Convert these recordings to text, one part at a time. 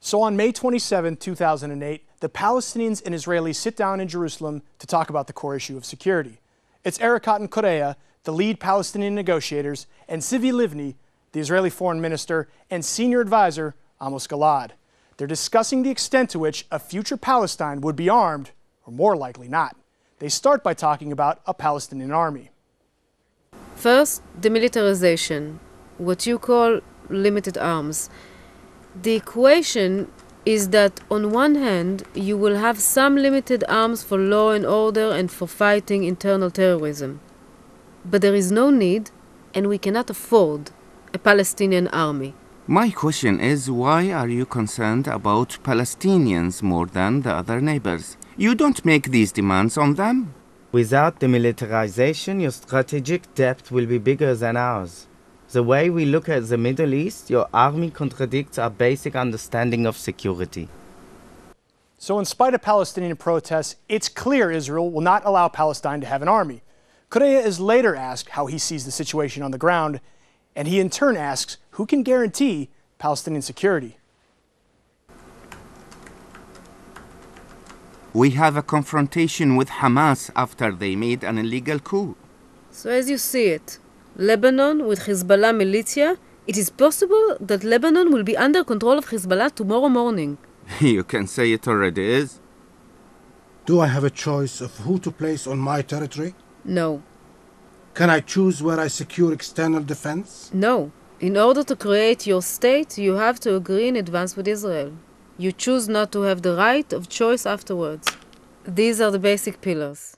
So on May 27, 2008, the Palestinians and Israelis sit down in Jerusalem to talk about the core issue of security. It's Erekat and QUREI, the lead Palestinian negotiators, and Tzivi Livni, the Israeli foreign minister, and senior advisor, AMOS GILAD. They're discussing the extent to which a future Palestine would be armed, or more likely not. They start by talking about a Palestinian army. First, demilitarisation, what you call limited arms. The equation is that on one hand, you will have some limited arms for law and order and for fighting internal terrorism. But there is no need, and we cannot afford, a Palestinian army. My question is, why are you concerned about Palestinians more than the other neighbors? You don't make these demands on them. Without demilitarization, your strategic depth will be bigger than ours. The way we look at the Middle East, your army contradicts our basic understanding of security. So in spite of Palestinian protests, it's clear Israel will not allow Palestine to have an army. QUREI is later asked how he sees the situation on the ground, and he in turn asks who can guarantee Palestinian security. We have a confrontation with Hamas after they made an illegal coup. So as you see it, Lebanon with Hezbollah militia, it is possible that Lebanon will be under control of Hezbollah tomorrow morning. You can say it already is. Do I have a choice of who to place on my territory? No. Can I choose where I secure external defense? No. In order to create your state, you have to agree in advance with Israel. You choose not to have the right of choice afterwards. These are the basic pillars.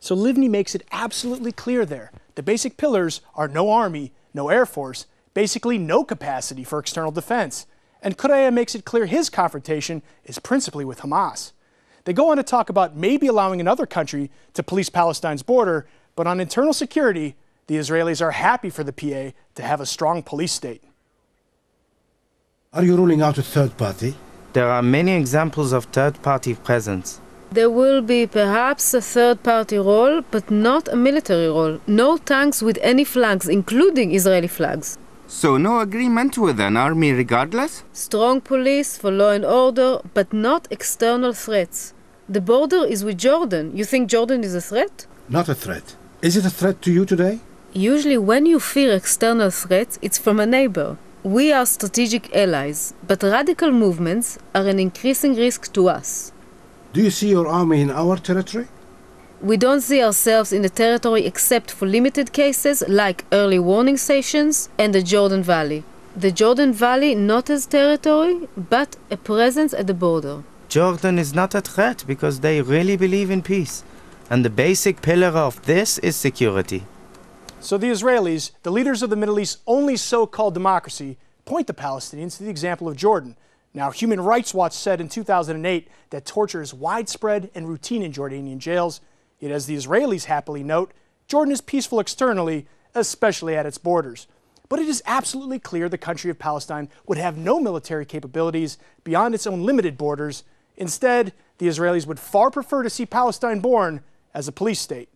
So Livni makes it absolutely clear there. The basic pillars are no army, no air force, basically no capacity for external defense. And QUREI makes it clear his confrontation is principally with Hamas. They go on to talk about maybe allowing another country to police Palestine's border, but on internal security, the Israelis are happy for the PA to have a strong police state. Are you ruling out a third party? There are many examples of third-party presence. There will be perhaps a third-party role, but not a military role. No tanks with any flags, including Israeli flags. So no agreement with an army regardless? Strong police for law and order, but not external threats. The border is with Jordan. You think Jordan is a threat? Not a threat. Is it a threat to you today? Usually when you fear external threats, it's from a neighbor. We are strategic allies, but radical movements are an increasing risk to us. Do you see your army in our territory? We don't see ourselves in the territory except for limited cases like early warning stations and the Jordan Valley. The Jordan Valley not as territory, but a presence at the border. Jordan is not a threat because they really believe in peace. And the basic pillar of this is security. So the Israelis, the leaders of the Middle East's only so-called democracy, point the Palestinians to the example of Jordan. Now, Human Rights Watch said in 2008 that torture is widespread and routine in Jordanian jails. Yet as the Israelis happily note, Jordan is peaceful externally, especially at its borders. But it is absolutely clear the country of Palestine would have no military capabilities beyond its own limited borders. Instead, the Israelis would far prefer to see Palestine born as a police state.